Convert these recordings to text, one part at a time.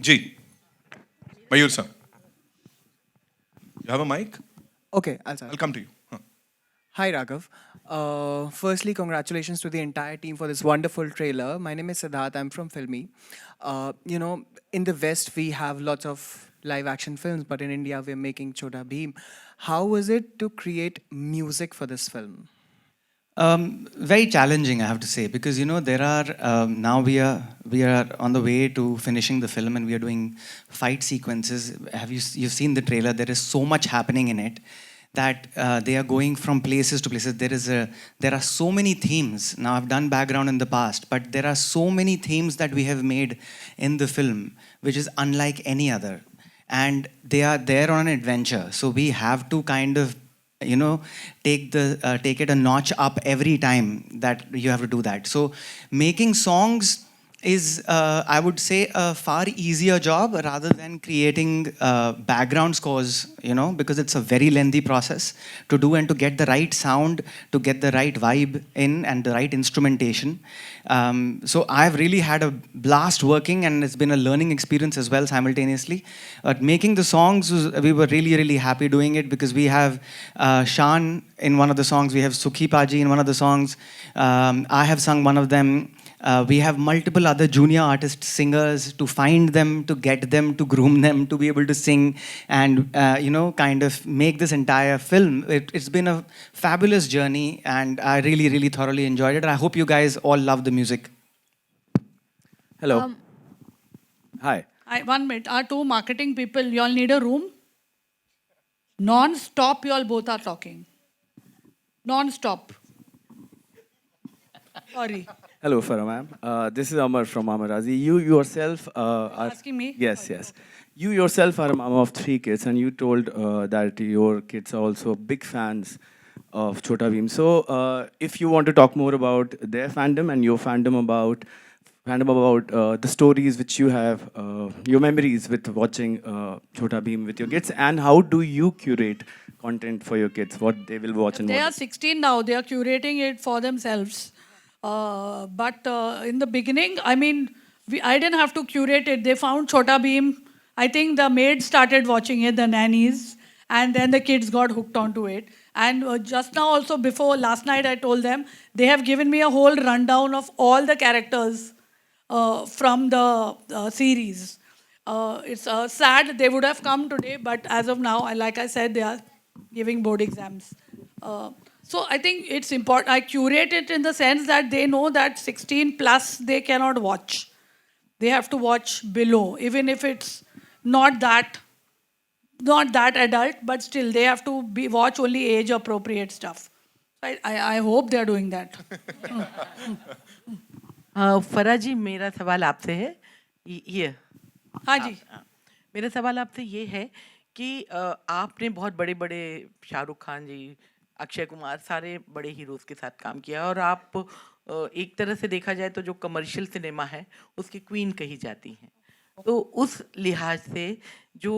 Ji, Mayur sir. You have a mic? Okay, I'll start. I'll come to you. Huh. Hi, Raghav. Firstly, congratulations to the entire team for this wonderful trailer. My name is Siddharth. I'm from Filmy. In the West, we have lots of live action films, but in India, we're making Chota Bheem. How was it to create music for this film? Very challenging, I have to say, because there are now we are on the way to finishing the film, and we are doing fight sequences. You've seen the trailer? There is so much happening in it that they are going from places to places. There are so many themes. Now I've done background in the past, but there are so many themes that we have made in the film, which is unlike any other, and they are there on an adventure. So we have to kind of take it a notch up every time that you have to do that. So making songs is I would say a far easier job rather than creating background scores, because it's a very lengthy process to do, and to get the right sound, to get the right vibe in, and the right instrumentation. So I've really had a blast working, and it's been a learning experience as well simultaneously. But making the songs, we were really, really happy doing it, because we have Shan in one of the songs, we have Sukhi Paji in one of the songs, I have sung one of them. We have multiple other junior artist singers, to find them, to get them, to groom them, to be able to sing, and kind of make this entire film. It's been a fabulous journey, and I really, really thoroughly enjoyed it. I hope you guys all love the music. Hello. Hi. One minute. Our two marketing people, you all need a room? Non-stop, you all both are talking. Non-stop. Sorry. Hello, Farah ma'am. This is Amar from Amarazi. You yourself are Asking me? Yes, yes. You yourself are a mom of 3 kids, and you told that your kids are also big fans of Chota Bheem. So, if you want to talk more about their fandom and your fandom about the stories which you have, your memories with watching Chota Bheem with your kids, and how do you curate content for your kids, what they will watch and They what are 16 now. They are curating it for themselves. But in the beginning, I mean, I didn't have to curate it. They found Chota Bheem. I think the maids started watching it, the nannies, and then the kids got hooked onto it. And just now also, before last night, I told them, they have given me a whole rundown of all the characters from the series. It's sad they would have come today, but as of now, like I said, they are giving board exams. So I think it's important. I curate it in the sense that they know that 16 plus they cannot watch. They have to watch below, even if it's not that adult, but still they have to watch only age appropriate stuff. I hope they are doing that. फरा जी, मेरा सवाल आपसे है ये हाँ जी. मेरा सवाल आपसे ये है कि आपने बहुत बड़े बड़े शाहरुख खान जी, अक्षय कुमार, सारे बड़े हीरोज़ के साथ काम किया, और आप एक तरह से देखा जाए तो जो कमर्शियल सिनेमा है उसकी क्वीन कही जाती हैं. तो उस लिहाज से जो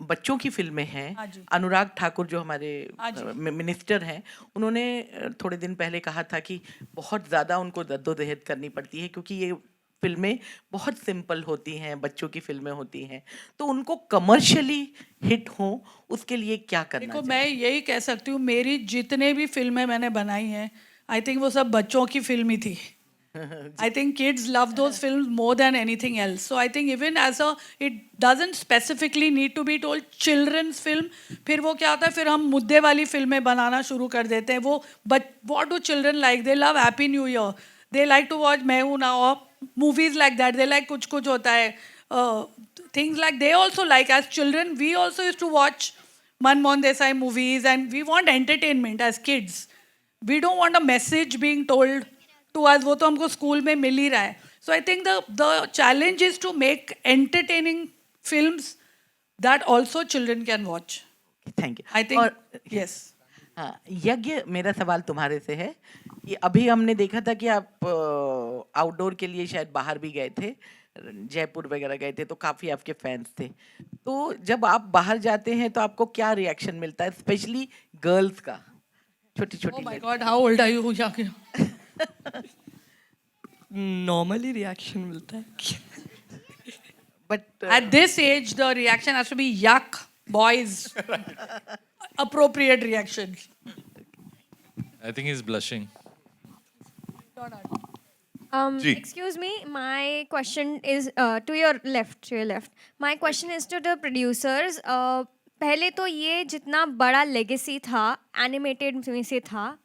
बच्चों की फिल्में हैं, हाँ जी. अनुराग ठाकुर जो हमारे हाँ जी. मिनिस्टर हैं, उन्होंने थोड़े दिन पहले कहा था कि बहुत ज़्यादा उनको जद्दोजहद करनी पड़ती है, क्योंकि ये फिल्में बहुत सिंपल होती हैं, बच्चों की फिल्में होती हैं, तो उनको कमर्शियली हिट हो उसके लिए क्या करना देखो, चाहिए? मैं यही कह सकती हूँ, मेरी जितने भी फिल्में मैंने बनाई हैं, आई थिंक वो सब बच्चों की फिल्म ही थी. I think kids love those films more than anything else. So I think even it doesn't specifically need to be told children's film. फिर वो क्या होता है, फिर हम मुद्दे वाली फिल्में बनाना शुरू कर देते हैं. What do children like? They love Happy New Year. They like to watch मैं हूँ ना, or movies like that. They like कुछ कुछ होता है. Things like they also like, as children, we also used to watch Manmohan Desai movies, and we want entertainment as kids. We don't want a message being told to us. वो तो हमको school में मिल ही रहा है. So I think the challenge is to make entertaining films that also children can watch. Thank you. I think yes. हाँ, यज्ञ, मेरा सवाल तुम्हारे से है कि अभी हमने देखा था कि आप आउटडोर के लिए शायद बाहर भी गए थे, जयपुर वगैरह गए थे, तो काफ़ी आपके फैंस थे. तो जब आप बाहर जाते हैं तो आपको क्या रिएक्शन मिलता है, स्पेशली गर्ल्स का, छोटी Oh छोटी my God, how old are you? Normally reaction मिलता है. But At this age, the reaction has to be yuck, boys. Appropriate reaction. I think he's blushing. Ji. Excuse me, my question is to your left. My question is to the producers. पहले तो ये जितना बड़ा legacy था animated में से था,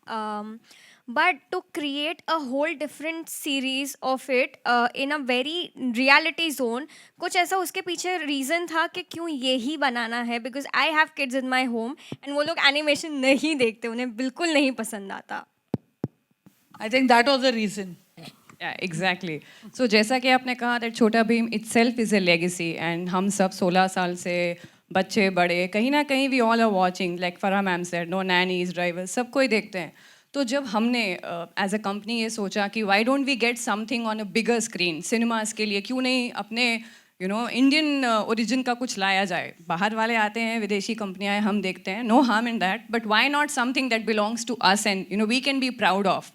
but to create a whole different series of it in a very reality zone, कुछ ऐसा उसके पीछे reason था कि क्यों ये ही बनाना है? Because I have kids in my home and वो लोग animation नहीं देखते, उन्हें बिल्कुल नहीं पसंद आता. I think that was the reason. Yeah, exactly. So जैसा कि आपने कहा that छोटा Bhim itself is a legacy and हम सब 16 साल से बच्चे बड़े कहीं ना कहीं we all are watching, like Farah ma'am said, no nannies, drivers, सब कोई देखते हैं. तो जब हमने as a company ये सोचा कि why don't we get something on a bigger screen, cinemas के लिए क्यों नहीं अपने इंडियन ओरिजिन का कुछ लाया जाए. बाहर वाले आते हैं, विदेशी कंपनियां हम देखते हैं, no harm in that, but why not something that belongs to us and we can be proud of.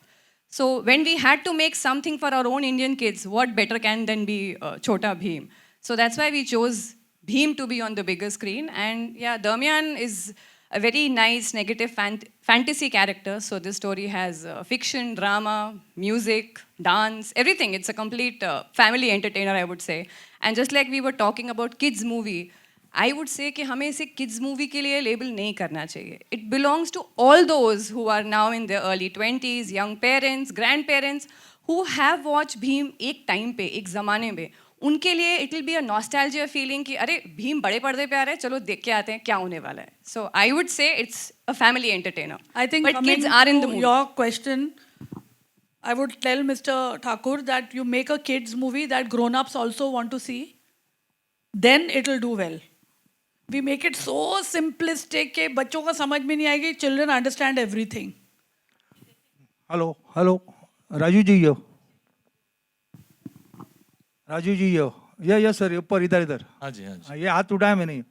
So when we had to make something for our own Indian kids, what better can than be Chota Bheem? So that's why we chose Bheem to be on the bigger screen. And yeah, Darmiyan is a very nice negative fantasy character. So this story has fiction, drama, music, dance, everything. It's a complete family entertainer, I would say. And just like we were talking about kids movie, I would say कि हमें इसे kids movie के लिए label नहीं करना चाहिए. It belongs to all those who are now in their early 20s, young parents, grandparents, who have watched Bheem एक time पे, एक ज़माने में. उनके लिए it will be a nostalgia feeling कि अरे भीम बड़े पर्दे पे आ रहे हैं, चलो देख के आते हैं क्या होने वाला है. So I would say it's a family entertainer. I think but coming kids are in the to movie. your question, I would tell Mr. Thakur that you make a kids movie that grown-ups also want to see, then it will do well. We make it so simplistic कि बच्चों को समझ में नहीं आएगी. Children understand everything. Hello hello Raju ji yo Raju ji yo ये sir ऊपर इधर हाँ जी, हाँ जी. ये हाथ उठाया मैंने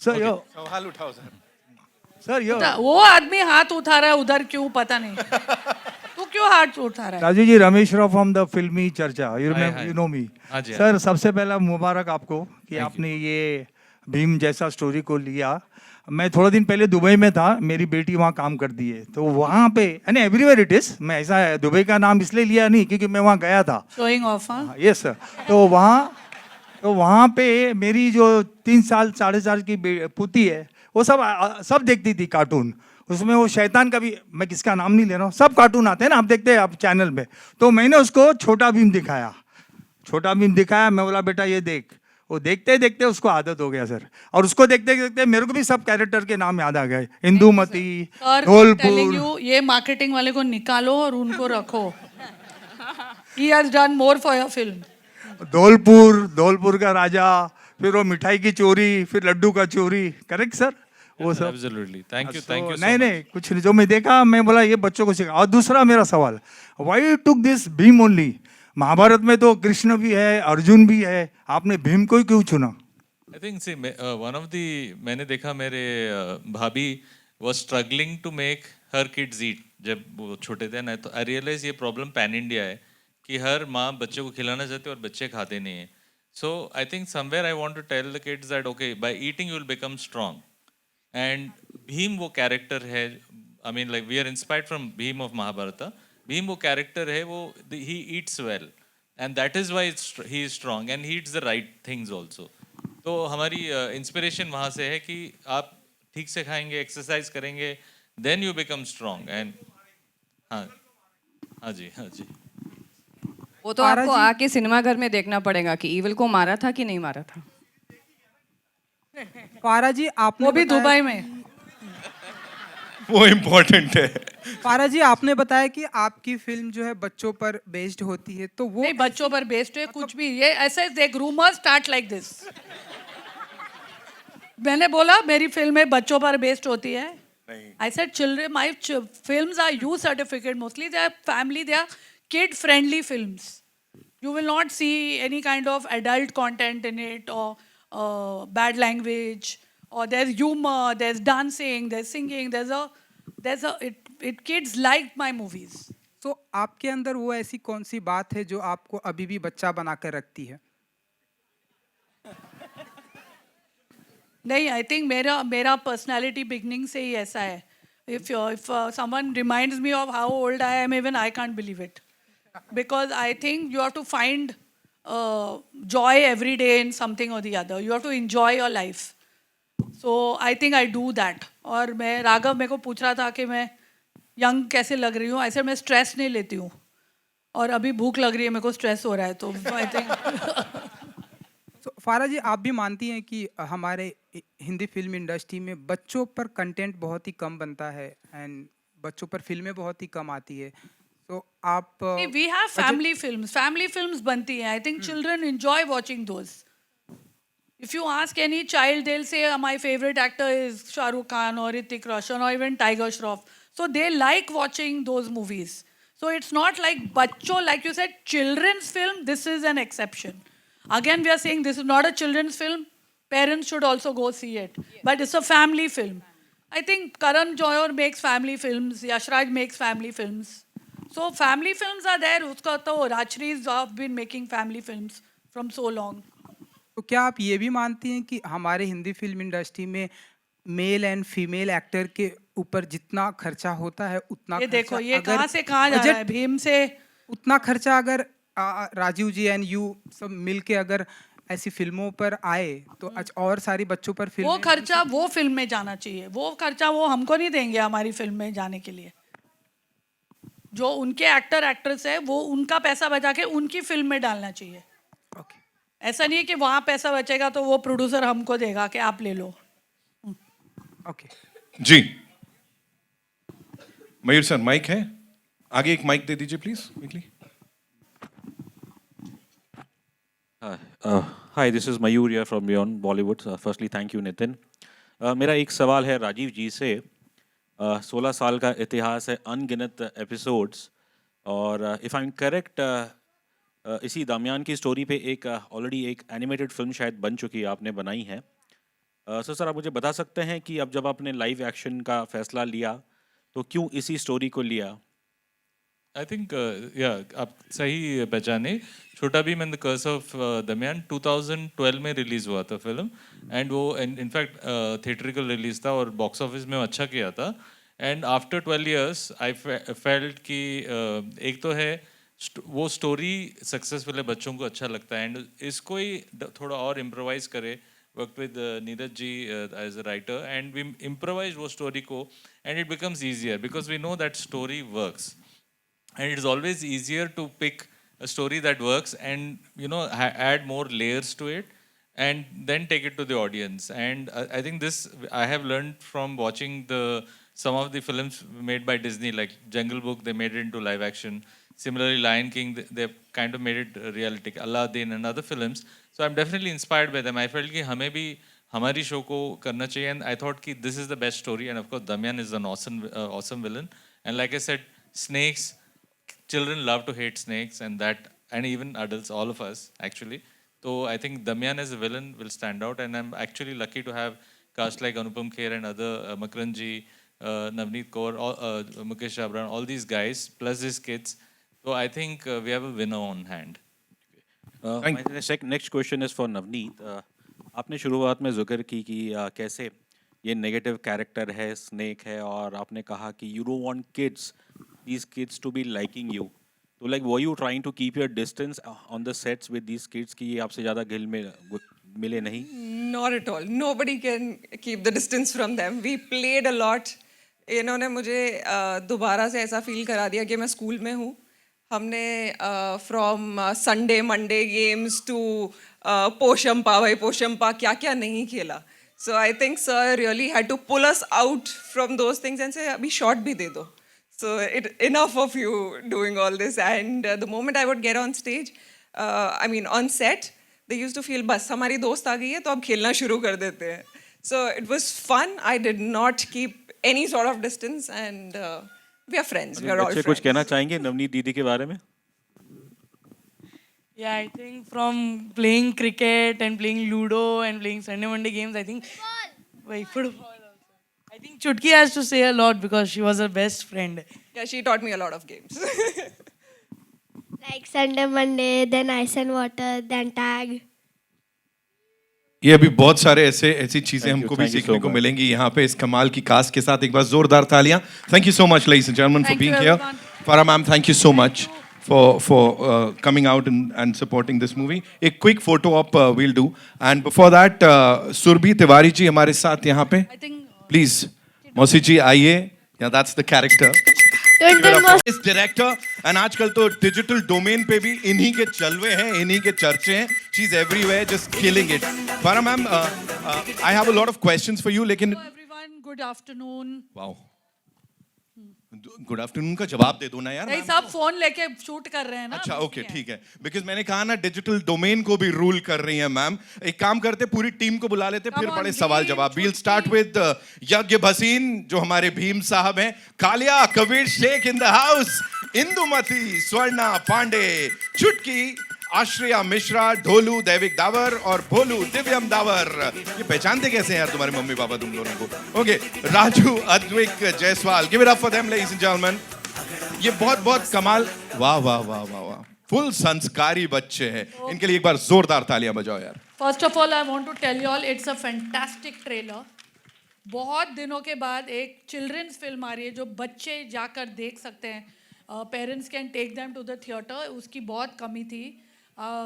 सर यो सवाल उठाओ सर. सर यो वो आदमी हाथ उठा रहा है उधर क्यों पता नहीं. तू क्यों हाथ उठा रहा है? राजू जी रमेश राव फ्रॉम द फिल्मी चर्चा हाय. यू नो मी. हाँ जी, सर सबसे पहला मुबारक आपको कि आपने ये भीम जैसा स्टोरी को लिया. मैं थोड़ा दिन पहले दुबई में था, मेरी बेटी वहाँ काम करती है, तो वहाँ पे एंड एवरीवेयर इट इज. मैं ऐसा दुबई का नाम इसलिए लिया नहीं क्योंकि मैं वहाँ गया था. Showing off, हाँ? Yes sir. तो वहाँ पे मेरी जो 3 साल 4.5 की पुती है, वो सब देखती थी कार्टून. उसमें वो शैतान का भी, मैं किसका नाम नहीं ले रहा हूँ, सब कार्टून आते हैं ना, आप देखते हैं आप चैनल पे. तो मैंने उसको छोटा भीम दिखाया. मैं बोला बेटा ये देख. वो देखते देखते उसको आदत हो गया सर. और उसको देखते देखते मेरे को भी सब कैरेक्टर के नाम याद आ गए. इंदुमती, धौलपुर. ये मार्केटिंग वाले को निकालो और उनको रखो. He has done more for your film. Dholpur का राजा, फिर वो मिठाई की चोरी, फिर लड्डू का चोरी. Correct sir? वो सब. Absolutely. Thank you so नहीं much. कुछ नहीं, जो मैं देखा मैं बोला ये बच्चों को सिखा. और दूसरा मेरा सवाल, why you took this Bheem only? Mahabharata में तो कृष्ण भी है, अर्जुन भी है, आपने भीम को ही क्यों चुना? I think see, one of the मैंने देखा मेरे भाभी was struggling to make her kids eat जब वो छोटे थे ना, तो I realize ये problem pan India है कि हर माँ बच्चे को खिलाना चाहती है और बच्चे खाते नहीं हैं. So I think somewhere I want to tell the kids that okay, by eating you will become strong. And Bhim वो character है, I mean like we are inspired from Bhim of Mahabharata. Bhim वो character है, वो he eats well, and that is why he is strong and he eats the right things also. तो हमारी inspiration वहाँ से है कि आप ठीक से खाएंगे, exercise करेंगे, then you become strong. And हाँ जी. वो तो आपको आके सिनेमा घर में देखना पड़ेगा कि ईविल को मारा था कि नहीं मारा था. पारा जी आपने वो भी बताया- दुबई में. वो इम्पोर्टेंट है. पारा जी आपने बताया कि आपकी फिल्म जो है बच्चों पर बेस्ड होती है, तो वो नहीं बच्चों पर बेस्ड है कुछ भी. ये ऐसे देख रूमर स्टार्ट लाइक दिस. मैंने बोला मेरी फिल्में बच्चों पर बेस्ड होती है. I said children, my films are U certificate mostly. They are family, they are kid friendly films. You will not see any kind of adult content in it or bad language, or there's humor, there's dancing, there's singing, kids like my movies. तो आपके अंदर वो ऐसी कौन सी बात है जो आपको अभी भी बच्चा बना कर रखती है? नहीं, आई थिंक मेरा पर्सनालिटी बिगनिंग से ही ऐसा है. If someone reminds me of how old I am, even I can't believe it. Because I think you have to find joy every day in something or the other. You have to enjoy your life. So I think I do that. और मैं राघव मेरे को पूछ रहा था कि मैं young कैसे लग रही हूँ. ऐसे मैं स्ट्रेस नहीं लेती हूँ. और अभी भूख लग रही है, मेरे को स्ट्रेस हो रहा है, तो आई थिंक. तो फारा जी, आप भी मानती हैं कि हमारे हिंदी फिल्म इंडस्ट्री में बच्चों पर कंटेंट बहुत ही कम बनता है एंड बच्चों पर फिल्में बहुत ही कम आती है, तो आप वी हैव फैमिली फिल्म्स बनती हैं. I think children enjoy watching those. If you ask any child, they'll say my favorite actor is Shah Rukh Khan or Hrithik Roshan or even Tiger Shroff. So they like watching those movies. So it's not like bachcho, like you said, children's film. This is an exception. Again, we are saying this is not a children's film. Parents should also go see it. But it's a family film. I think Karan Johar makes family films. Yashraj makes family films. So family films are there. Uska to Rajshree's have been making family films from so long. तो क्या आप ये भी मानती हैं कि हमारे Hindi film industry में मेल एंड फीमेल एक्टर के ऊपर जितना खर्चा होता है उतना ये देखो, ये अगर कहाँ से कहाँ जा रहा है, भीम से. उतना खर्चा अगर राजीव जी एंड यू सब मिलके अगर ऐसी फिल्मों पर आए तो और सारी बच्चों पर फिल्म वो खर्चा वो फिल्म में जाना चाहिए. वो खर्चा वो हमको नहीं देंगे हमारी फिल्म में जाने के लिए. जो उनके एक्टर एक्ट्रेस है वो उनका पैसा बचा के उनकी फिल्म में डालना चाहिए. ऐसा नहीं है कि वहाँ पैसा बचेगा तो वो प्रोड्यूसर हमको देगा कि आप ले लो. ओके जी मयूर सर, माइक है आगे, एक माइक दे दीजिए please quickly. Hi, this is Mayur here from Beyond Bollywood. Firstly, thank you, Nitin. मेरा एक सवाल है राजीव जी से. 16 साल का इतिहास है, अनगिनत एपिसोड्स, और इफ़ आई एम करेक्ट इसी दरमियान की स्टोरी पे एक ऑलरेडी एक एनिमेटेड फिल्म शायद बन चुकी है, आपने बनाई है. सर आप मुझे बता सकते हैं कि अब जब आपने लाइव एक्शन का फैसला लिया तो क्यों इसी स्टोरी को लिया? आई थिंक आप सही पहचाने. Chhota Bheem and the curse of Damyaan 2012 में रिलीज़ हुआ था फिल्म, एंड वो इनफैक्ट थिएट्रिकल रिलीज था और बॉक्स ऑफिस में अच्छा किया था. And after 12 years I felt कि एक तो है वो स्टोरी सक्सेसफुल है, बच्चों को अच्छा लगता है, एंड इसको ही थोड़ा और इम्प्रोवाइज करे. Work with Neeraj ji as a writer, and we improvise वो स्टोरी को, and it becomes easier because we know that story works. And it is always easier to pick a story that works and add more layers to it and then take it to the audience. And I think this I have learned from watching some of the films made by Disney, like Jungle Book. They made it into live action. Similarly, Lion King, they kind of made it realistic. Aladdin and other films. So I'm definitely inspired by them. I felt कि हमें भी हमारी show को करना चाहिए, and I thought कि this is the best story. And of course, Damayan is an awesome villain. And like I said, snakes. Children love to hate snakes, and even adults, all of us actually. So I think Damayan as a villain will stand out, and I'm actually lucky to have cast like Anupam Kher and other Makranji, Navneet Kaur, Mukesh Abran, all these guys plus his kids. So I think we have a winner on hand. My next question is for Navneet. आपने शुरुआत में जिक्र की कि कैसे ये negative character है, snake है, और आपने कहा कि you don't want kids, these kids to be liking you. So like were you trying to keep your distance on the sets with these kids कि ये आपसे ज़्यादा घिल मिले नहीं? Not at all. Nobody can keep the distance from them. We played a lot. इन्होंने मुझे दोबारा से ऐसा फील करा दिया कि मैं स्कूल में हूँ. हमने from Sunday Monday games to पोशंपा, भाई पोशंपा क्या क्या नहीं खेला. So I think sir really had to pull us out from those things and say अभी शॉट भी दे दो. So enough of you doing all this. And the moment I would get on stage, I mean on set, they used to feel बस हमारी दोस्त आ गई है तो अब खेलना शुरू कर देते हैं. So it was fun. I did not keep any sort of distance, and we are friends. We are all friends. कुछ कहना चाहेंगे नवनीत दीदी के बारे में? Yeah, I think from playing cricket and playing Ludo and playing Sunday Monday games, I think football. I think Chutki has to say a lot because she was her best friend. Yeah, she taught me a lot of games. Like Sunday, Monday, then ice and water, then tag. ये अभी बहुत सारे ऐसी चीजें Thank you, हमको भी thank you सीखने so को much. मिलेंगी यहाँ पे इस कमाल की कास्ट के साथ. एक बार जोरदार तालियां. Thank you so much, ladies and gentlemen, for Thank you, being here. everyone. Farah ma'am, thank you so much for coming out and supporting this movie. A quick photo op we'll do, and before that, Surbhi Tiwari ji हमारे साथ यहाँ पे. I think Please, Mausi ji आइए. Yeah, that's the character. इस director and आजकल तो digital domain पे भी इन्हीं के चलवे हैं, इन्हीं के चर्चे हैं. She is everywhere just killing it. Farah ma'am, I have a lot of questions for you, लेकिन hello everyone, good afternoon. Wow, good afternoon का जवाब दे दो ना यार. नहीं, सब फोन लेके शूट कर रहे हैं ना. अच्छा, ओके, ठीक है. बिकॉज मैंने कहा ना, डिजिटल डोमेन को भी रूल कर रही हैं मैम. एक काम करते, पूरी टीम को बुला लेते, फिर on, बड़े सवाल जवाब. वील स्टार्ट विद यज्ञ भसीन, जो हमारे भीम साहब हैं. Kalia, Kabir Shaikh in the house. Indumati, Swarna Pandey, Chutki, Ashraya Mishra, Dholu दैविक दावर और भोलू दिव्यम दावर. ये पहचानते कैसे हैं यार तुम्हारे मम्मी पापा तुम दोनों को? Okay, Raju Advik Jaiswal. Give it up for them, ladies and gentleman. ये बहुत कमाल. वाह वाह वाह वाह वाह, फुल संस्कारी बच्चे हैं. इनके लिए एक बार जोरदार तालियां बजाओ यार. First of all I want to tell you all, it's a fantastic trailer. बहुत दिनों के बाद एक चिल्ड्रंस फिल्म आ रही है जो बच्चे जाकर देख सकते हैं. Parents can take them to the theatre. उसकी बहुत कमी थी.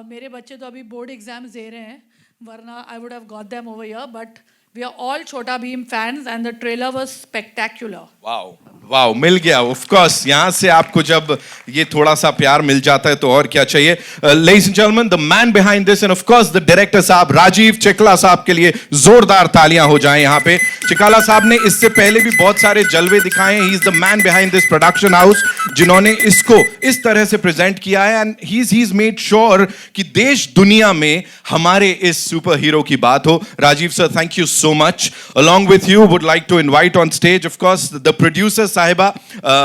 मेरे बच्चे तो अभी बोर्ड एग्जाम्स दे रहे हैं, वरना I would have got them over here. But we are all Chhota Bheem fans and the trailer was spectacular. Wow wow, मिल गया. ऑफ कोर्स, यहाँ से आपको जब ये थोड़ा सा प्यार मिल जाता है तो और क्या चाहिए. Ladies and gentleman, the man behind this and of course the director साहब राजीव चिकला साहब के लिए जोरदार तालियां हो जाएं यहाँ पे. चिकाला साहब ने इससे पहले भी बहुत सारे जलवे दिखाए हैं. He is the man behind this production house, जिन्होंने इसको इस तरह से प्रेजेंट किया है. And he is made sure कि देश दुनिया में हमारे इस सुपर हीरो की बात हो. Rajiv sir, thank you so much. Along with you would like to invite on stage of course the producer साहिबा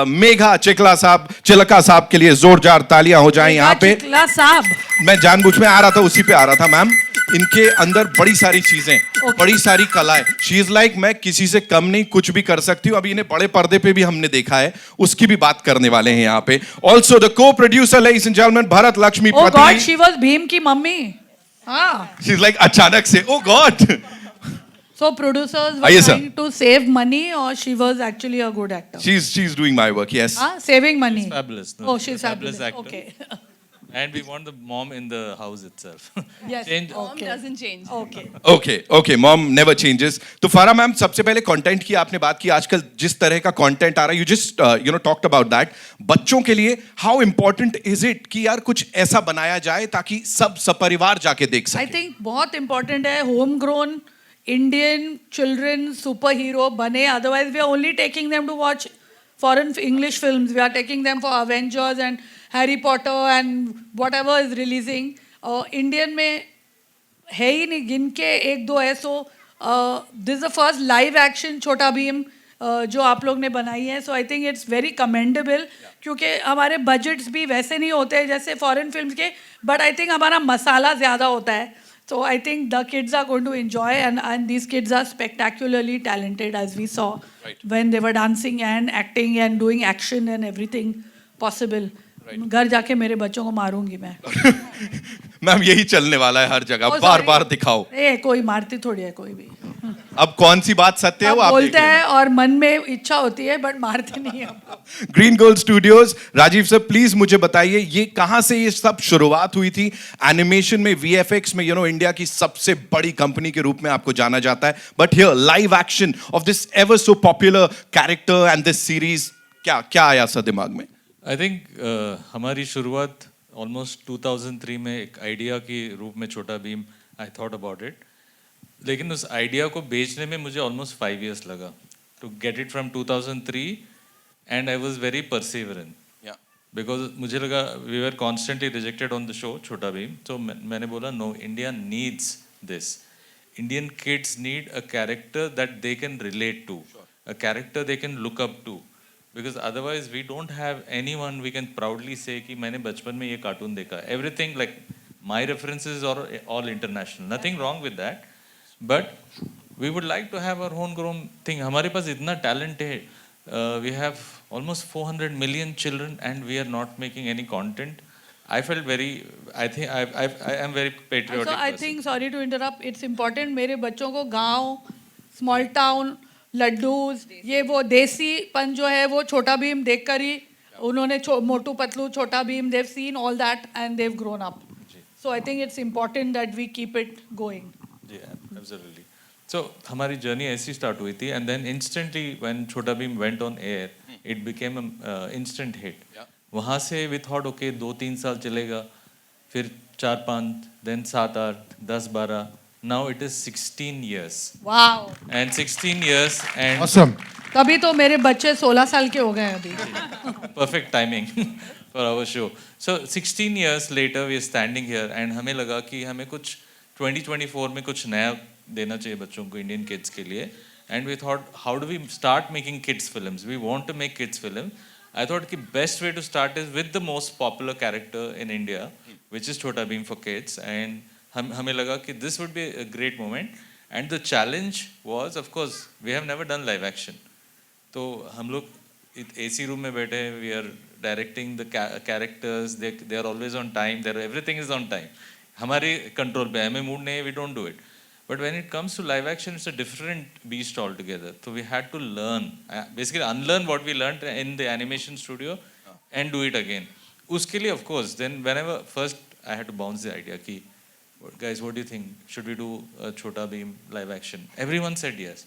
मेघा चिकला साहब के लिए जोरदार तालियां हो जाएं यहाँ पे. चिकला साहब, मैं जानबूझ में आ रहा था, उसी पे आ रहा था मैम. इनके अंदर बड़ी सारी चीजें, बड़ी सारी कलाएं. शी इज लाइक, मैं किसी से कम नहीं, कुछ भी कर सकती हूँ. अभी इन्हें बड़े पर्दे पे भी हमने देखा है, उसकी भी बात करने वाले हैं यहाँ पे. ऑल्सो द को producer, ladies and gentleman, Bharat Lakshmi oh god, पति. she was भीम की मम्मी. हाँ. शी इज लाइक, अचानक से, ओ गॉड. So producers were आइए sir. trying to save money, or she was actually a good actor? She's doing my work, yes. Saving money. Fabulous. No, Oh, she's fabulous. actor. Okay. And we want the mom in the house itself. Yes. Change. Mom Okay. doesn't change. Okay. Okay, mom never changes. तो फारा ma'am, सबसे पहले content की आपने बात की. आजकल जिस तरह का कंटेंट आ रहा है, you just talked about that. बच्चों के लिए हाउ इंपॉर्टेंट इज इट कि यार कुछ ऐसा बनाया जाए ताकि सब सपरिवार जाके देख I सके. think बहुत important है home grown Indian children superhero बने. Otherwise we are only taking them to watch foreign English films. We are taking them for Avengers and Harry Potter and whatever is releasing. Indian में है ही नहीं, गिन के एक दो है. So this is the first live action छोटा भीम जो आप लोग ने बनाई है. So I think it's very commendable, क्योंकि हमारे बजट्स भी वैसे नहीं होते हैं जैसे फॉरेन फिल्म्स के, बट आई थिंक हमारा मसाला ज़्यादा होता है. So I think the kids are going to enjoy, and these kids are spectacularly talented, as we saw when they were dancing and acting and doing action and everything possible. घर जाके मेरे बच्चों को मारूंगी मैं. मैम, यही चलने वाला है हर जगह, बार बार दिखाओ. कोई मारती थोड़ी है कोई भी. अब कौन सी बात सत्य है वो आप बोलते हैं और मन में इच्छा होती है, बट मारते नहीं है. Green Gold Studios. Rajiv sir, please मुझे बताइए, ये कहां से ये सब शुरुआत हुई थी? एनिमेशन में, वीएफएक्स में, इंडिया की सबसे बड़ी कंपनी के रूप में आपको जाना जाता है, but here live action of this ever so popular character and this series, क्या आया सर दिमाग में? आई थिंक हमारी शुरुआत ऑलमोस्ट 2003 में एक आइडिया के रूप में Chhota Bheem, I thought about it. लेकिन उस आइडिया को बेचने में मुझे ऑलमोस्ट 5 years लगा to get it from 2003, and I was very perseverant because मुझे लगा we were constantly rejected on the show Chhota Bheem. तो मैंने बोला, no, India needs this. Indian kids need a character that they can relate to, a character they can look up to. Because otherwise we don't have anyone we can proudly say कि मैंने बचपन में ये cartoon देखा. Everything like my references are all international. Nothing wrong with that. But we would like to have our homegrown thing. हमारे पास इतना talent है. We have almost 400 million children and we are not making any content. I felt very, I am very patriotic So I person. think, sorry to interrupt, it's important मेरे बच्चों को गांव, small town, laddoos, ये वो देसीपन जो है वो छोटा भीम देखकर ही उन्होंने मोटू पतलू, छोटा Bhim, they've seen all that and they've grown up. So I think it's important that we keep it going. जी, absolutely. So हमारी जर्नी ऐसी स्टार्ट हुई थी and then instantly when छोटा Bhim went on air, it became an instant hit. वहाँ से we thought okay 2-3 साल चलेगा, फिर 4-5, then 7-8, 10-12. Now it is 16 years. Wow. And 16 years and Awesome. तभी तो मेरे बच्चे 16 साल के हो गए हैं अभी. perfect timing for our show. So 16 years later we are standing here and हमें लगा कि हमें कुछ 2024 में कुछ नया देना चाहिए बच्चों को, Indian kids के लिए. And we thought, how do we start making kids films? We want to make kids film. I thought the best way to start is with the most popular character in India, which is Chhota Bheem for kids. And हमें लगा कि this would be a great moment. And the challenge was, of course, we have never done live action. तो हम लोग AC room में बैठे, we are directing the characters. They are always on time. Everything is on time. हमारे control पे है, हमें mood नहीं है, we don't do it. But when it comes to live action, it's a different beast altogether. So we had to learn, basically unlearn what we learned in the animation studio and do it again. उसके लिए, of course, then whenever first I had to bounce the idea कि, guys, what do you think? Should we do a Chhota Bheem live action? Everyone said yes.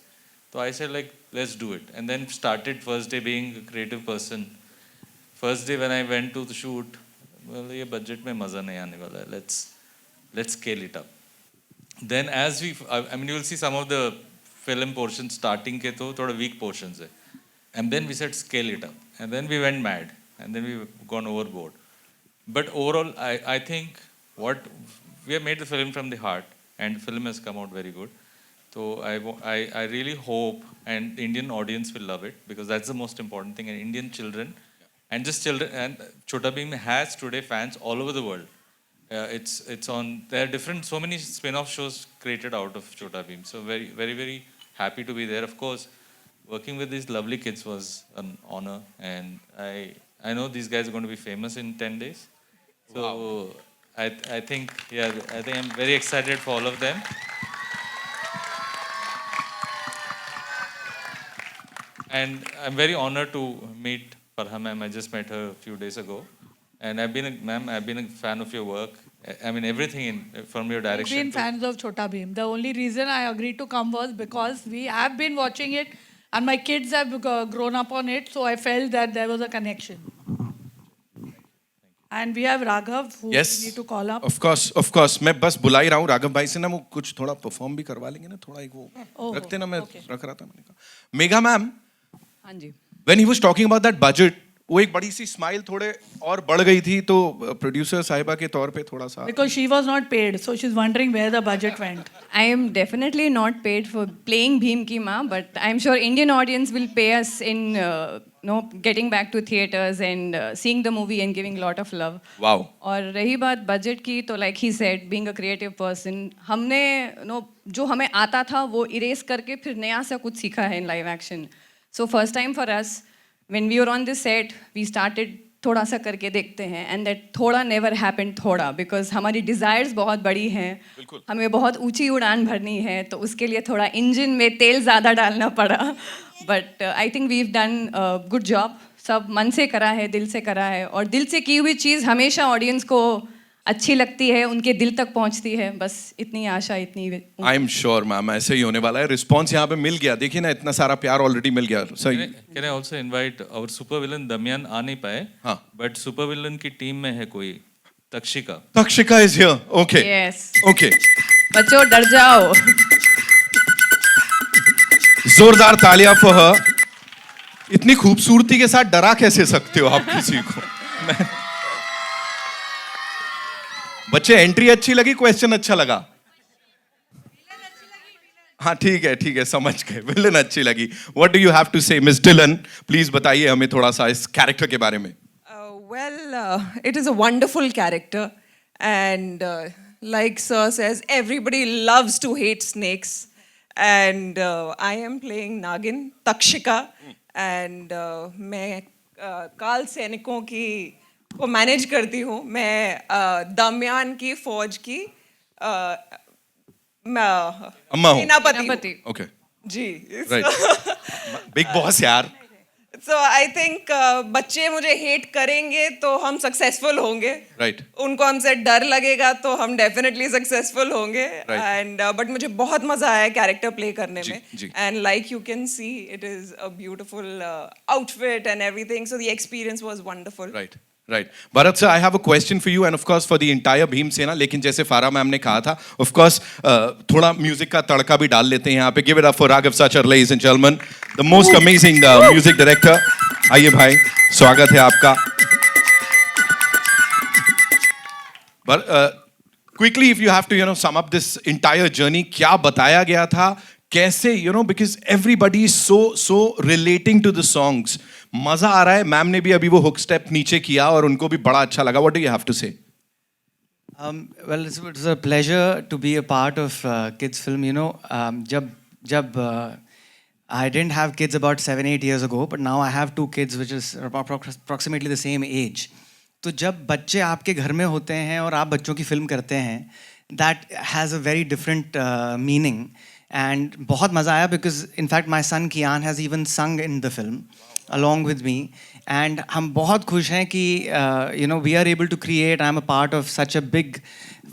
So I said like, let's do it. And then started first day being a creative person. First day when I went to the shoot, well, ये budget में मज़ा नहीं आने वाला है. Let's scale it up. Then as I mean, you will see some of the film portions starting के तो थोड़ा weak portions है. And then we said scale it up. And then we went mad. And then we gone overboard. But overall, I think we have made the film from the heart, and the film has come out very good. So I really hope, and the Indian audience will love it, because that's the most important thing. And Indian children, and just children, and Chhota Bheem has today fans all over the world. It's on. There are different, so many spin-off shows created out of Chhota Bheem. So very, very, very happy to be there. Of course, working with these lovely kids was an honor, and I know these guys are going to be famous in 10 days. So wow. I think I'm very excited for all of them. And I'm very honored to meet Farha ma'am. I just met her a few days ago. And I've been a fan of your work. I mean, everything from your direction. We've been fans of Chhota Bheem. The only reason I agreed to come was because we have been watching it and my kids have grown up on it. So I felt that there was a connection. And we have Raghav, who we need to call up. Of course. मैं बस बुला ही रहा हूँ राघव भाई से ना, वो कुछ थोड़ा परफॉर्म भी करवा लेंगे ना, थोड़ा एक वो रखते ना, मैं रख रहा था, मैंने कहा मेघा मैम. हाँ जी. When he was talking about that budget, वो एक बड़ी सी स्माइल थोड़े और बढ़ गई थी, तो प्रोड्यूसर साहिबा के तौर पे थोड़ा सा. Because she was not paid, so she's wondering where the budget went. I am definitely not paid for playing Bheem ki Ma, but I'm sure Indian audience will pay us in getting back to theaters and seeing the movie and giving a lot of love. Wow. और रही बात budget की, तो like he said, being a creative person, हमने जो हमें आता था वो erase करके फिर नया सा कुछ सीखा है in live action. So first time for us, when we were on this set, we started थोड़ा सा करके देखते हैं, and that थोड़ा never happened थोड़ा, because हमारी desires बहुत बड़ी हैं, हमें बहुत ऊंची उड़ान भरनी है, तो उसके लिए थोड़ा इंजन में तेल ज़्यादा डालना पड़ा. But I think we've done a good job. सब मन से करा है, दिल से करा है, और दिल से की हुई चीज़ हमेशा ऑडियंस को अच्छी लगती है, उनके दिल तक पहुंचती है. बस इतनी आशा, इतनी. आई एम श्योर मैम ऐसे ही होने वाला है. रिस्पॉन्स यहाँ पे मिल गया, देखिए ना, इतना सारा प्यार ऑलरेडी मिल गया. सही. Can I also invite our super villain दमयन आ नहीं पाए, हाँ, but super villain की टीम में है कोई Takshika. Takshika is here. Okay. Yes. Okay. बच्चों डर जाओ. जोरदार तालियां फॉर हर. इतनी खूबसूरती के साथ डरा कैसे सकते हो आप किसी को? बच्चे एंट्री अच्छी लगी, क्वेश्चन अच्छा लगा? हाँ ठीक है, समझ गए. विलन अच्छी लगी. What do you have to say miss Dhillon? Please बताइए हमें थोड़ा सा इस कैरेक्टर के बारे में. It is a wonderful character, and like Sir says, everybody loves to hate snakes, and I am playing Nagin Takshika, and मैं काल सैनिकों की वो मैनेज करती हूँ मैं दमयान की फौज की अम्मा हो। सेनापति हूँ। ओके जी राइट बिग बॉस यार सो आई थिंक बच्चे मुझे हेट करेंगे तो हम सक्सेसफुल होंगे राइट उनको हमसे डर लगेगा तो हम डेफिनेटली सक्सेसफुल होंगे Right. एंड बट मुझे बहुत मजा आया कैरेक्टर प्ले करने जी, में जी। And like you can see it is a beautiful outfit and everything so the experience was wonderful right right Bharat sir I have a question for you and of course for the entire Bheemsena लेकिन जैसे फारा ma'am ने कहा था of course थोड़ा music का तड़का भी डाल लेते हैं यहाँ पे give it up for Raghav Sachar ladies and gentleman the most amazing music director आइए भाई स्वागत है आपका quickly if you have to sum up this entire journey क्या बताया गया था कैसे because everybody is so relating to the songs मजा आ रहा है मैम ने भी अभी वो हुक स्टेप नीचे किया और उनको भी बड़ा अच्छा लगा what do you have to say Well, it's a pleasure to be a part of kids film. जब I didn't have kids about 7-8 years ago, but now I have 2 kids which is approximately the same age. तो जब बच्चे आपके घर में होते हैं और आप बच्चों की फिल्म करते हैं, that has a very different meaning. And बहुत मज़ा आया because in fact my son Kian has even sung in the film along with me. And हम बहुत खुश हैं कि we are able to create, I'm a part of such a big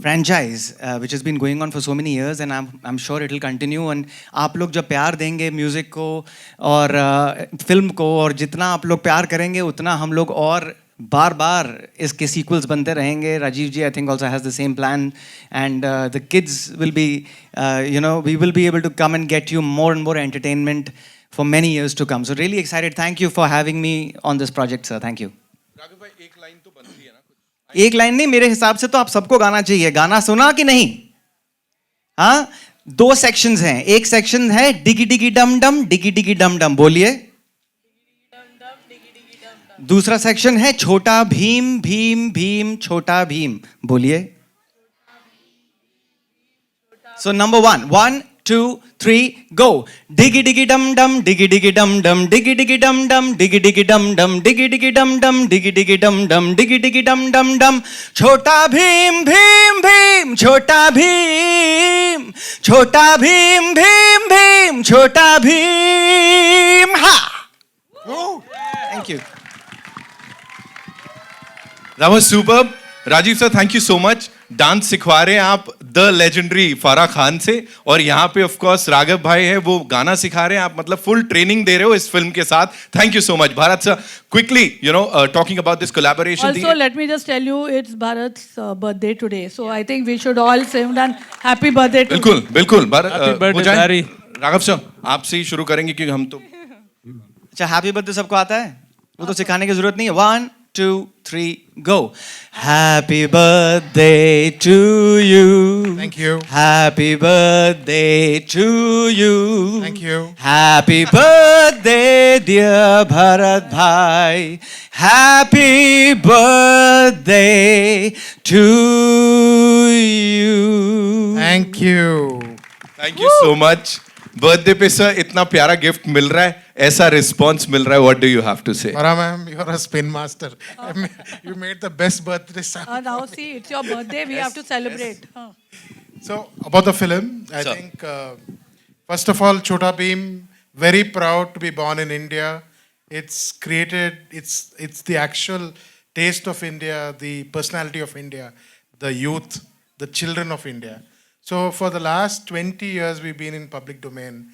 franchise which has been going on for so many years and I'm sure it will continue. And आप लोग जब प्यार देंगे म्यूज़िक को और फिल्म को और जितना आप लोग प्यार करेंगे उतना हम लोग और बार बार इसके सीक्वल्स बनते रहेंगे. Rajeev ji I think also has the same plan and the kids will be we will be able to come and get you more and more entertainment for many years to come. So really excited. Thank you for having me on this project, sir. Thank you. Raghav भाई एक line तो बनती है ना एक line नहीं, मेरे हिसाब से तो आप सबको गाना चाहिए. गाना सुना कि नहीं? हाँ, 2 सेक्शंस हैं. एक सेक्शन है डिगी डिगी डम डम, डिगी डिगी डम डम. बोलिए. दूसरा सेक्शन है छोटा भीम भीम भीम छोटा भीम. बोलिए. So number 1, 1, 2, 3, go. Diggy diggy dum dum, diggy diggy dum dum, diggy diggy dum dum, diggy diggy dum dum, diggy diggy dum dum, diggy diggy dum dum, diggy diggy dum dum dum. छोटा भीम भीम भीम छोटा भीम, छोटा भीम भीम भीम छोटा भीम. हा. Thank you. That was superb. Rajeev sir thank you so much. Dance सिखवा रहे हैं आप the legendary फारा खान से और यहाँ पे ऑफ कोर्स राघव भाई है वो गाना सिखा रहे हैं आप मतलब फुल ट्रेनिंग दे रहे हो इस फिल्म के साथ. Thank you so much Bharat sir. Quickly talking about this collaboration. Also, let me just tell you, it's Bharat's birthday today. So I think we should all say and happy birthday to बिल्कुल बिल्कुल Bharat Happy birthday, हो जाए. Barry. Raghav sir आपसे ही शुरू करेंगे क्योंकि हम तो अच्छा हैप्पी बर्थडे सबको आता है, वो तो सिखाने की जरूरत नहीं है. 1, 2, 3, go. Happy birthday to you. Thank you. Happy birthday to you. Thank you. Happy birthday dear Bharat bhai. Happy birthday to you. Thank you. Thank you so much. Birthday पे सर इतना प्यारा गिफ्ट मिल रहा है, ऐसा response मिल रहा है. What do you have to say? Farah ma'am, you're a spin master. You made the best birthday son. now see, it's your birthday. We have to celebrate. So about the film, I Sir. think first of all, Chota Bheem, very proud to be born in India. It's created. It's the actual taste of India, the personality of India, the youth, the children of India. So for the last 20 years, we've been in public domain.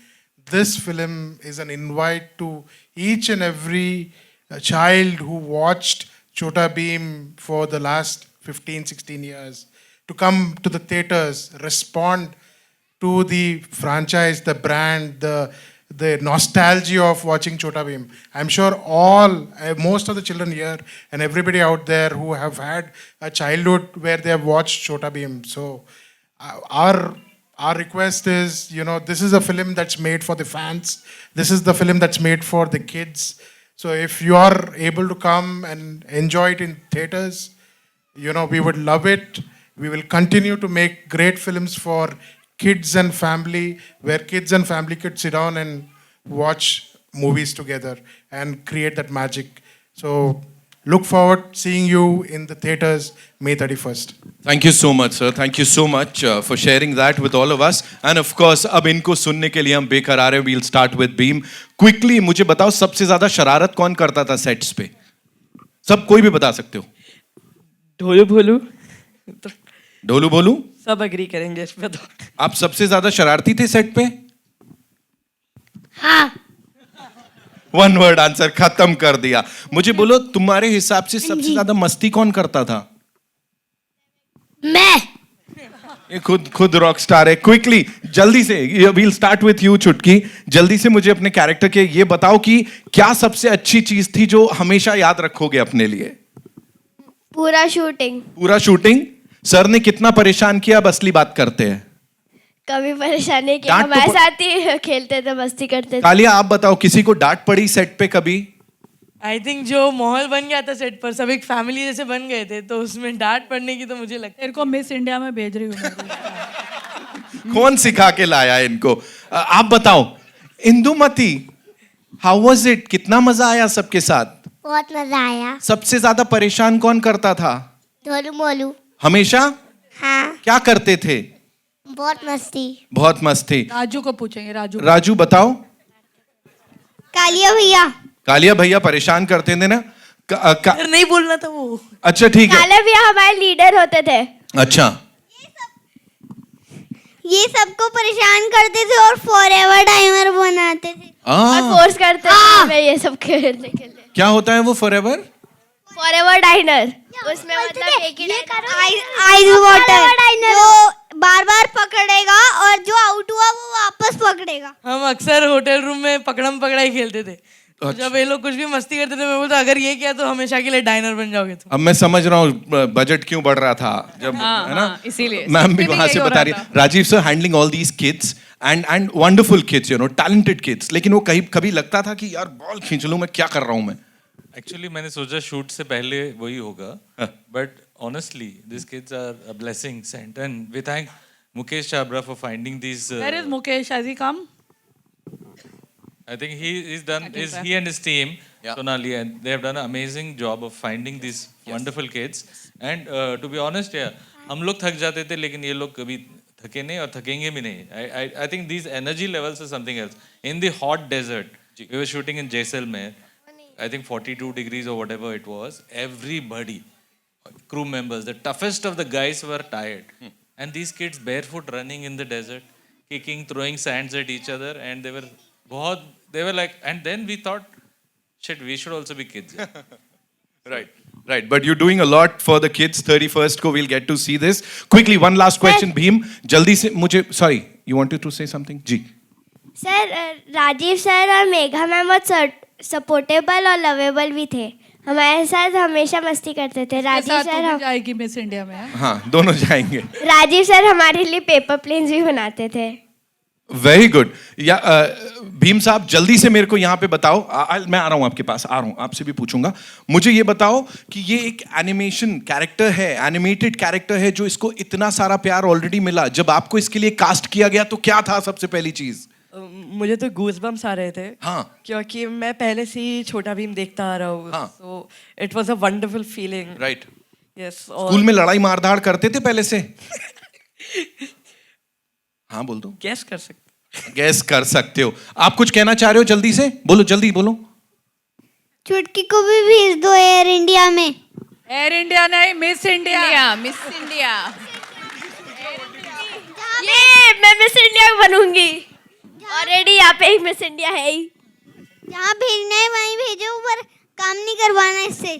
This film is an invite to each and every child who watched Chota Bheem for the last 15, 16 years to come to the theaters, respond to the franchise, the brand, the nostalgia of watching Chota Bheem. I'm sure most of the children here and everybody out there who have had a childhood where they have watched Chota Bheem. So our request is, this is a film that's made for the fans. This is the film that's made for the kids. So if you are able to come and enjoy it in theaters, we would love it. We will continue to make great films for kids and family, where kids and family could sit down and watch movies together and create that magic. So Look forward seeing you in the theaters May 31st. Thank you so much, sir. Thank you so much for sharing that with all of us. And of course, अब इनको सुनने के लिए हम बेकरार हैं. We'll start with Beam. Quickly, मुझे बताओ सबसे ज्यादा शरारत कौन करता था सेट्स पे? सब कोई भी बता सकते हो. ढोलू भोलू ढोलू बोलू. सब एग्री करेंगे इस पे तो. आप सबसे ज्यादा शरारती थे सेट पे? हाँ. वन वर्ड आंसर खत्म कर दिया. मुझे बोलो तुम्हारे हिसाब से सबसे ज्यादा मस्ती कौन करता था? मैं. ये खुद रॉक स्टार है. क्विकली जल्दी से वील स्टार्ट विथ यू चुटकी. जल्दी से मुझे अपने कैरेक्टर के ये बताओ कि क्या सबसे अच्छी चीज थी जो हमेशा याद रखोगे अपने लिए? पूरा शूटिंग. पूरा शूटिंग. सर ने कितना परेशान किया? अब असली बात करते हैं. कभी परेशानी की डांट तो हमारे साथ ही खेलते थे, मस्ती करते थे. कालिया आप बताओ किसी को डांट पड़ी सेट पे कभी? आई थिंक जो माहौल बन गया था सेट पर, सब एक फैमिली जैसे बन गए थे, तो उसमें डांट पड़ने की तो मुझे लगता है. तेरे को मिस इंडिया में भेज रही हूँ. कौन सिखा के लाया इनको? आप बताओ इंदुमती, हाउ वाज इट? कितना मजा आया सबके साथ? बहुत मजा आया. सबसे ज्यादा परेशान कौन करता था? ढोलू मोलू. हमेशा? हाँ. क्या करते थे? बहुत मस्ती. बहुत मस्ती. राजू को पूछेंगे. राजू. राजू बताओ. कालिया भैया. कालिया भैया परेशान करते थे ना? नहीं बोलना था वो. अच्छा ठीक है. कालिया भैया हमारे लीडर होते थे. अच्छा. ये सबको परेशान करते थे और फॉरएवर टाइमर बनाते थे और आ, फोर्स करते थे मैं ये सब खेलने के लिए. क्या होता है वो फॉरएवर? Forever dinar. उसमें मतलब एक ही आइस वाटर जो बार बार पकड़ेगा और जो आउट हुआ वो वापस पकड़ेगा. हम अक्सर होटल रूम में पकड़म पकड़ाई खेलते थे. तो जब ये लोग कुछ भी मस्ती करते थे, मैं बोलता अगर ये किया तो हमेशा के लिए डाइनर बन जाओगे तुम. अब मैं समझ रहा हूँ बजट क्यों बढ़ रहा था जब, है ना? इसीलिए मैम भी वहां से बता रही. Rajiv sir handling all these kids and wonderful kids, you know, talented kids. लेकिन वो कभी लगता था कि यार बॉल खींच लूं, मैं क्या कर रहा हूं मैं? एक्चुअली मैंने सोचा शूट से पहले वही होगा, but honestly this kids are a blessing sent and we thank Mukesh Chhabra for finding this. Where is Mukesh? Has he come? I think he's done. He and his team, Sonali, and they have done an amazing job of finding these wonderful kids. And to be honest, हम लोग थक जाते थे, लेकिन ये लोग कभी थके नहीं और थकेंगे भी नहीं. I think these energy levels are something else. In the hot desert, we were shooting in Jaisalmer. I think 42 degrees or whatever it was. Everybody, crew members, the toughest of the guys were tired. And these kids barefoot running in the desert, kicking, throwing sands at each other, and they were like, and then we thought, shit, we should also be kids. Right. But you're doing a lot for the kids. 31st को we'll get to see this. Quickly, one last question, Bhim. जल्दी से मुझे, sorry, you wanted to say something? जी. Sir Rajeev sir और Megha ma'am बहुत supportable और lovable भी थे. हमारे साथ हमेशा मस्ती करते थे. राजीव सर जाएगी मिस इंडिया में. हाँ, दोनों जाएंगे. राजीव सर हमारे लिए पेपर प्लेन्स भी बनाते थे. Very good. या भीम साहब जल्दी से मेरे को यहाँ पे बताओ. मैं आ रहा हूँ आपके पास, आ रहा हूँ, आपसे भी पूछूंगा. मुझे ये बताओ कि ये एक एनिमेशन कैरेक्टर है, एनिमेटेड कैरेक्टर है, जो इसको इतना सारा प्यार ऑलरेडी मिला. जब आपको इसके लिए कास्ट किया गया तो क्या था सबसे पहली चीज? मुझे तो गूज़बम्स आ रहे थे. हाँ. क्योंकि मैं पहले से ही छोटा भीम देखता आ रहा हूँ. So it was a wonderful feeling. Right. Yes. School में लड़ाई मारधाड़ करते थे पहले से? हाँ बोल दो. गैस कर सकते. गैस कर सकते हो. आप कुछ कहना चाह रहे हो? जल्दी से बोलो, जल्दी बोलो. चुटकी को भी भेज दो एयर इंडिया में. एयर इंडिया नहीं, मिस इंडिया. Miss India. ये मैं मिस इंडिया बनूंगी. ऑलरेडी यहाँ पे एक मिस इंडिया है ही. जहाँ भेजना है वहीं भेजो, पर काम नहीं करवाना इससे.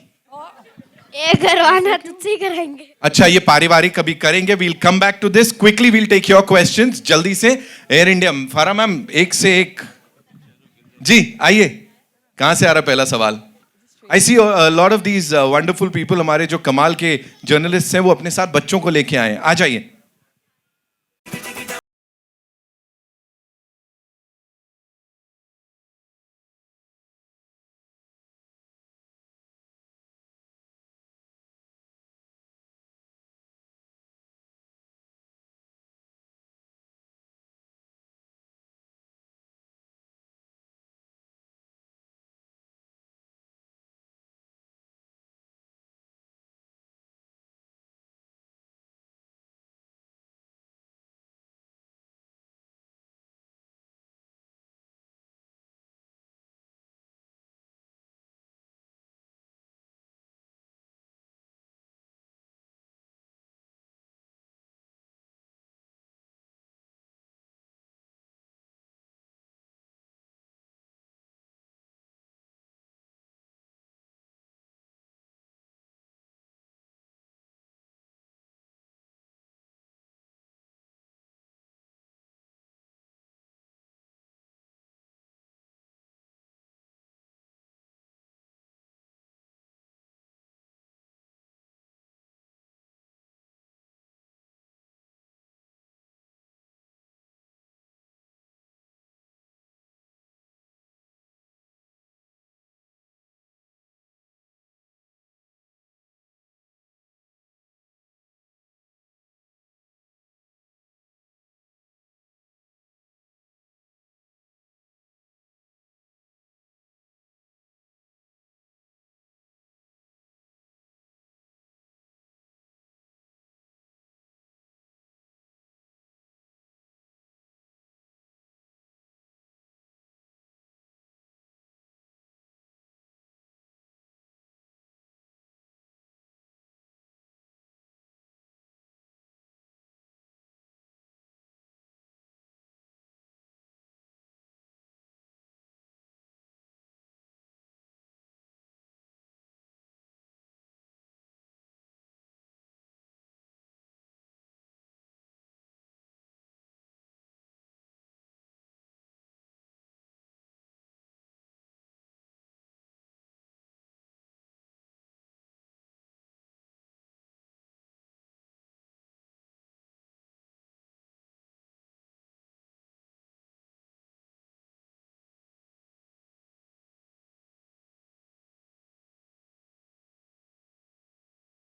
ये करवाना तुझसे ही कराएंगे. अच्छा, ये पारिवारिक कभी करेंगे. We'll come back to this. Quickly we'll take your questions. जल्दी से एयर इंडिया. फारा मैम एक से एक. जी आइए. कहाँ से आ रहा पहला सवाल? I see lot of these wonderful people. हमारे जो कमाल के जर्नलिस्ट हैं वो अपने साथ बच्चों को लेके आए हैं. आ जाइए.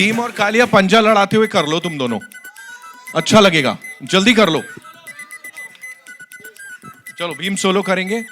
भीम और कालिया पंजा लड़ाते हुए कर लो तुम दोनों, अच्छा लगेगा, जल्दी कर लो। चलो भीम सोलो करेंगे।